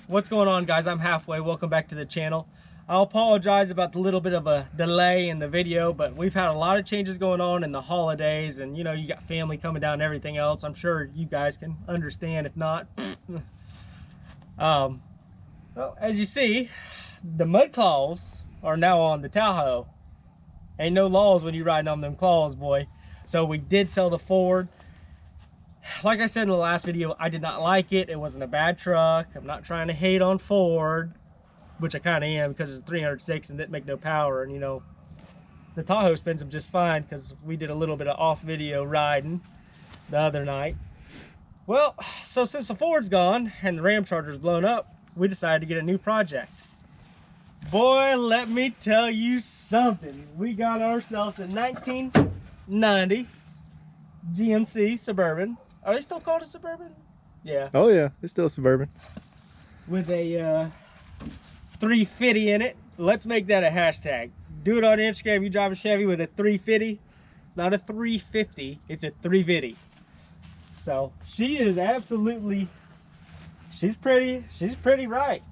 What's going on, guys? I'm Halfway. Welcome back to the channel. I'll apologize about the little bit of a delay in the video, but we've had a lot of changes going on in the holidays, and you know, you got family coming down and everything else. I'm sure you guys can understand. If not, well, as you see, the mud claws are now on the Tahoe. Ain't no laws when you're riding on them claws, boy. So we did sell the Ford. Like I said in the last video, I did not like it. It wasn't a bad truck. I'm not trying to hate on Ford, which I kind of am because it's 306 and didn't make no power. And you know, the Tahoe spins them just fine because we did a little bit of off video riding the other night. Well, so since the Ford's gone and the Ram Charger's blown up, we decided to get a new project. Boy, let me tell you something. We got ourselves a 1990 GMC Suburban. Are they still called a Suburban? Yeah. Oh yeah, it's still a Suburban. With a 350 in it. Let's make that a hashtag. Do it on Instagram. You drive a Chevy with a 350. It's not a 350. It's a 350. So she is absolutely. She's pretty. She's pretty right.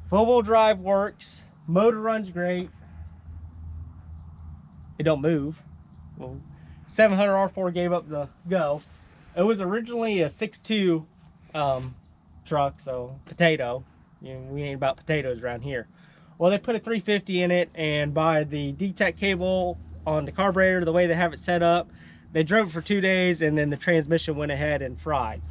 Four-wheel drive works. Motor runs great. It don't move. Well, 700 R4 gave up the go. It was originally a 6.2 truck, so potato. You know, we ain't about potatoes around here. Well, they put a 350 in it, and by the DTEC cable on the carburetor, the way they have it set up, they drove it for 2 days, and then the transmission went ahead and fried.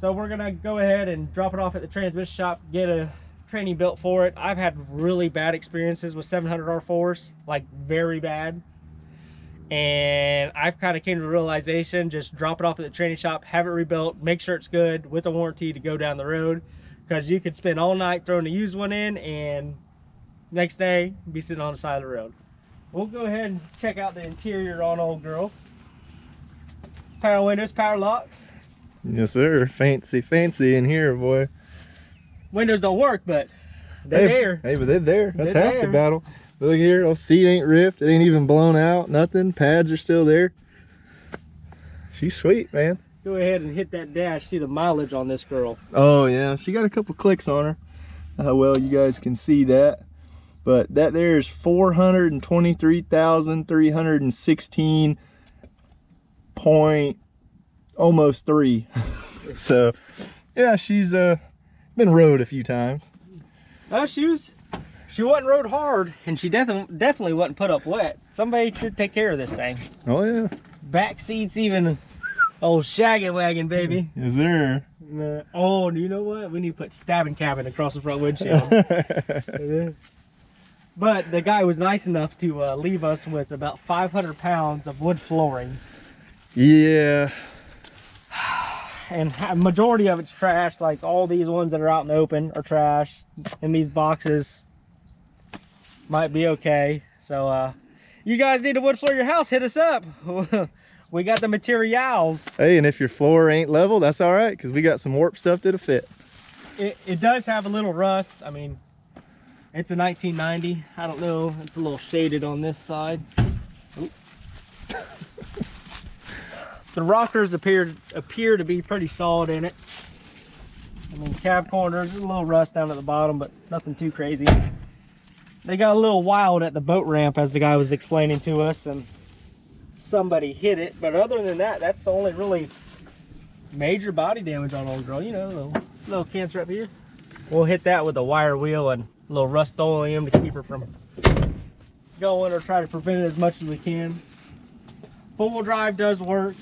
So we're gonna go ahead and drop it off at the transmission shop, get a training built for it. I've had really bad experiences with 700 R4s, like very bad. And I've kind of came to the realization, just drop it off at the training shop, have it rebuilt, make sure it's good with a warranty to go down the road, because you could spend all night throwing a used one in and next day be sitting on the side of the road. We'll go ahead and check out the interior on old girl. Power windows, power locks. Yes sir, fancy in here, boy. Windows don't work, but they're there. Hey, but they're there. That's They're half there. the battle. Look here, oh, seat ain't ripped, it ain't even blown out, nothing. Pads are still there. She's sweet, man. Go ahead and hit that dash, see the mileage on this girl. Oh yeah, she got a couple clicks on her. Well, you guys can see that. But that there is 423,316 point almost 3. So yeah, she's been rode a few times. She wasn't rode hard, and she definitely wasn't put up wet. Somebody should take care of this thing. Oh yeah. Back Seats even old shaggy wagon, baby. Is there? Oh, you know what? We need to put stabbing cabin across the front windshield. But the guy was nice enough to leave us with about 500 pounds of wood flooring. Yeah. And a majority of it's trash. Like all these ones that are out in the open are trash, and these boxes might be okay. So you guys need to wood floor your house, hit us up. We got the materials. Hey, and if your floor ain't level, that's all right, because we got some warp stuff that'll fit. It does have a little rust. I mean, it's a 1990. I don't know, it's a little shaded on this side. The rockers appear to be pretty solid in it. I mean, cab corners, a little rust down at the bottom, but nothing too crazy. They got a little wild at the boat ramp, as the guy was explaining to us, and somebody hit it. But other than that, that's the only really major body damage on old girl. You know, little cancer up here. We'll hit that with a wire wheel and a little Rust-Oleum to keep her from going, or try to prevent it as much as we can. Four-wheel drive does work.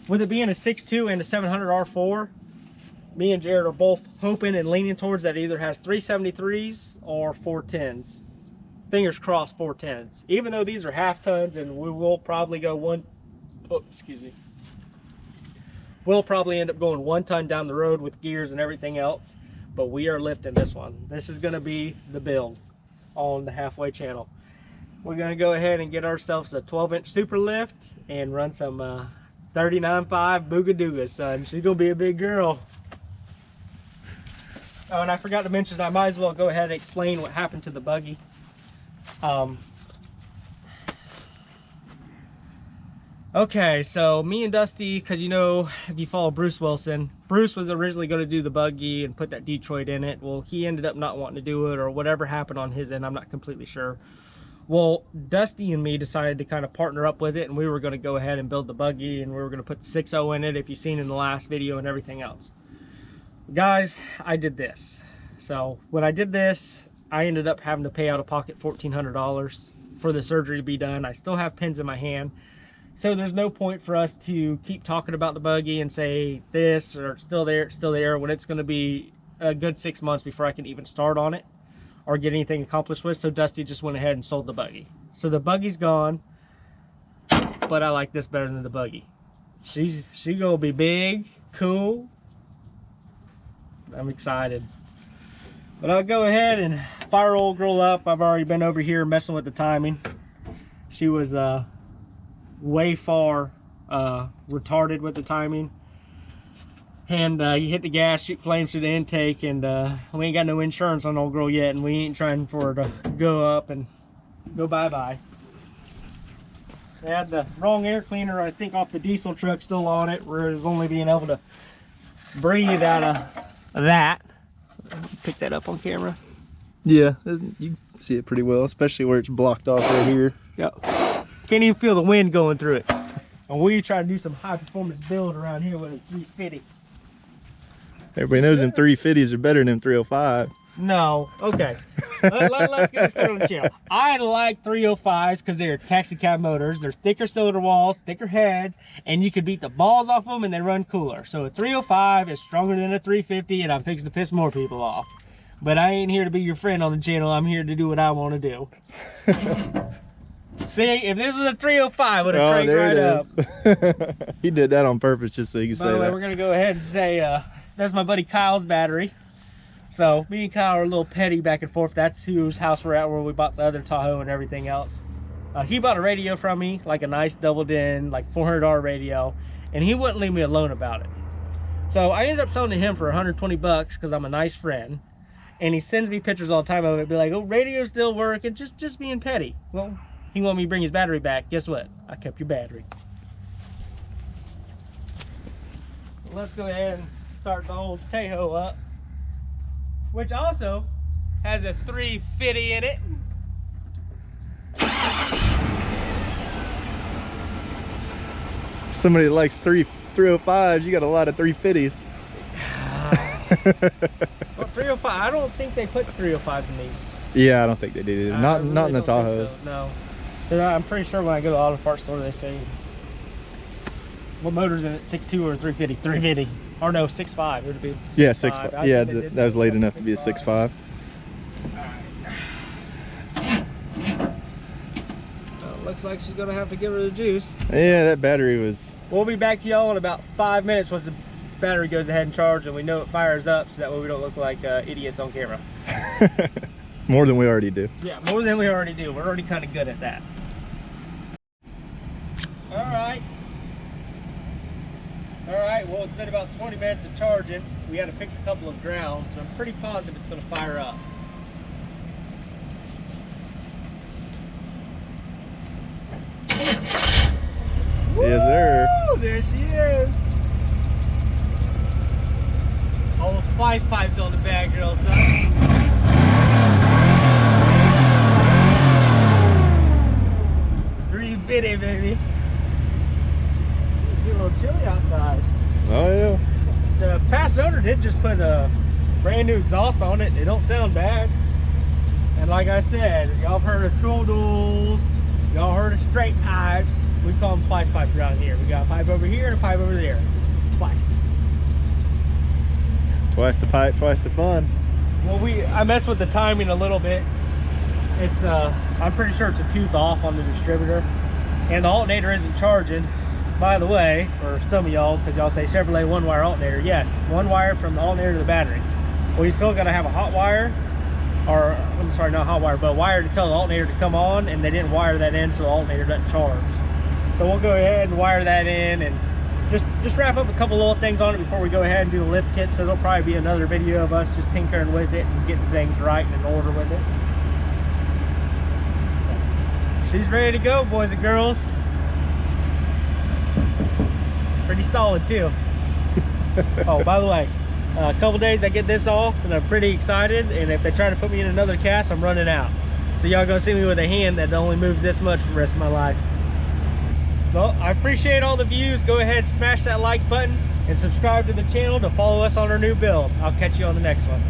With it being a 6.2 and a 700 R4, me and Jared are both hoping and leaning towards that it either has 373s or 410s. Fingers crossed 410s. Even though these are half tons, and we will probably go we'll probably end up going 1 ton down the road with gears and everything else, but we are lifting this one. This is going to be the build on the Halfway channel. We're going to go ahead and get ourselves a 12-inch super lift and run some 39.5 Boogadoogas, son. She's going to be a big girl. Oh, and I forgot to mention, I might as well go ahead and explain what happened to the buggy. Okay, so me and Dusty, because you know, if you follow Bruce Wilson, Bruce was originally going to do the buggy and put that Detroit in it. Well, he ended up not wanting to do it, or whatever happened on his end, I'm not completely sure. Well, Dusty and me decided to kind of partner up with it, and we were going to go ahead and build the buggy, and we were going to put the 6.0 in it, if you've seen in the last video and everything else. Guys, I did this. So when I did this, I ended up having to pay out of pocket $1,400 for the surgery to be done. I still have pins in my hand. So there's no point for us to keep talking about the buggy and say this or it's still there, when it's going to be a good 6 months before I can even start on it or get anything accomplished with. So Dusty just went ahead and sold the buggy. So the buggy's gone, but I like this better than the buggy. She gonna be big, cool. I'm excited. But I'll go ahead and fire old girl up. I've already been over here messing with the timing. She was way far retarded with the timing, and you hit the gas, shoot flames through the intake, and we ain't got no insurance on old girl yet, and we ain't trying for her to go up and go bye-bye. They had the wrong air cleaner, I think, off the diesel truck still on it, where it was only being able to breathe out of that. Pick that up on camera. Yeah, you see it pretty well, especially where it's blocked off right here. Yep. Can't even feel the wind going through it. And we try to do some high performance build around here with a 350. Everybody knows them 350s are better than them 305. No, okay. Let's get this started on the channel. I like 305s because they're taxi cab motors. They're thicker cylinder walls, thicker heads, and you can beat the balls off them and they run cooler. So a 305 is stronger than a 350, and I'm fixing to piss more people off. But I ain't here to be your friend on the channel. I'm here to do what I want to do. See, if this was a 305, would have cranked right up. He did that on purpose just so you can say By the way, that. we're gonna go ahead and say that's my buddy Kyle's battery. So me and Kyle are a little petty back and forth. That's whose house we're at, where we bought the other Tahoe and everything else. He bought a radio from me, like a nice double din, like $400 radio, and he wouldn't leave me alone about it. So I ended up selling to him for 120 bucks because I'm a nice friend. And he sends me pictures all the time of it, be like, oh, radio's still working, just being petty. Well, he wanted me to bring his battery back. Guess what? I kept your battery. Let's go ahead and start the old Tahoe up, which also has a 350 in it. Somebody that likes 305s, you got a lot of 350s. Well, 305, I don't think they put 305s in these. Yeah, I don't think they did. Not in the Tahoes. So. No. I'm pretty sure when I go to the auto parts store, they say, what motor's in it, 6.2 or 350? 350. Or no, 6.5. It would be 6.5. Yeah, 6.5. Yeah, that was late enough to be a 6.5. Looks like she's gonna have to give her the juice. Yeah, that battery was... We'll be back to y'all in about 5 minutes once the battery goes ahead and charges and we know it fires up, so that way we don't look like idiots on camera. More than we already do. Yeah, more than we already do. We're already kind of good at that. Alright, well, it's been about 20 minutes of charging. We had to fix a couple of grounds, and I'm pretty positive it's going to fire up. Yes, sir. Woo! There she is. All the splice pipes on the back, girl, son. $350, baby. It's getting a little chilly outside. Oh, yeah. The past owner did just put a brand new exhaust on it. It don't sound bad. And like I said, y'all heard of tool duals, y'all heard of straight pipes. We call them splice pipes around here. We got a pipe over here and a pipe over there. Twice. Twice the pipe, twice the fun. Well, I messed with the timing a little bit. It's I'm pretty sure it's a tooth off on the distributor, and the alternator isn't charging. By the way, for some of y'all, because y'all say Chevrolet one-wire alternator, yes, one wire from the alternator to the battery. Well, you still got to have a hot wire, or I'm sorry, not hot wire, but a wire to tell the alternator to come on, and they didn't wire that in, so the alternator doesn't charge. So we'll go ahead and wire that in, and just wrap up a couple little things on it before we go ahead and do the lift kit. So there'll probably be another video of us just tinkering with it and getting things right and in order with it. She's ready to go, boys and girls. Pretty solid too. Oh, by the way, a couple days I get this off and I'm pretty excited, and if they try to put me in another cast, I'm running out. So y'all gonna see me with a hand that only moves this much for the rest of my life. Well, I appreciate all the views. Go ahead, smash that like button and subscribe to the channel to follow us on our new build. I'll catch you on the next one.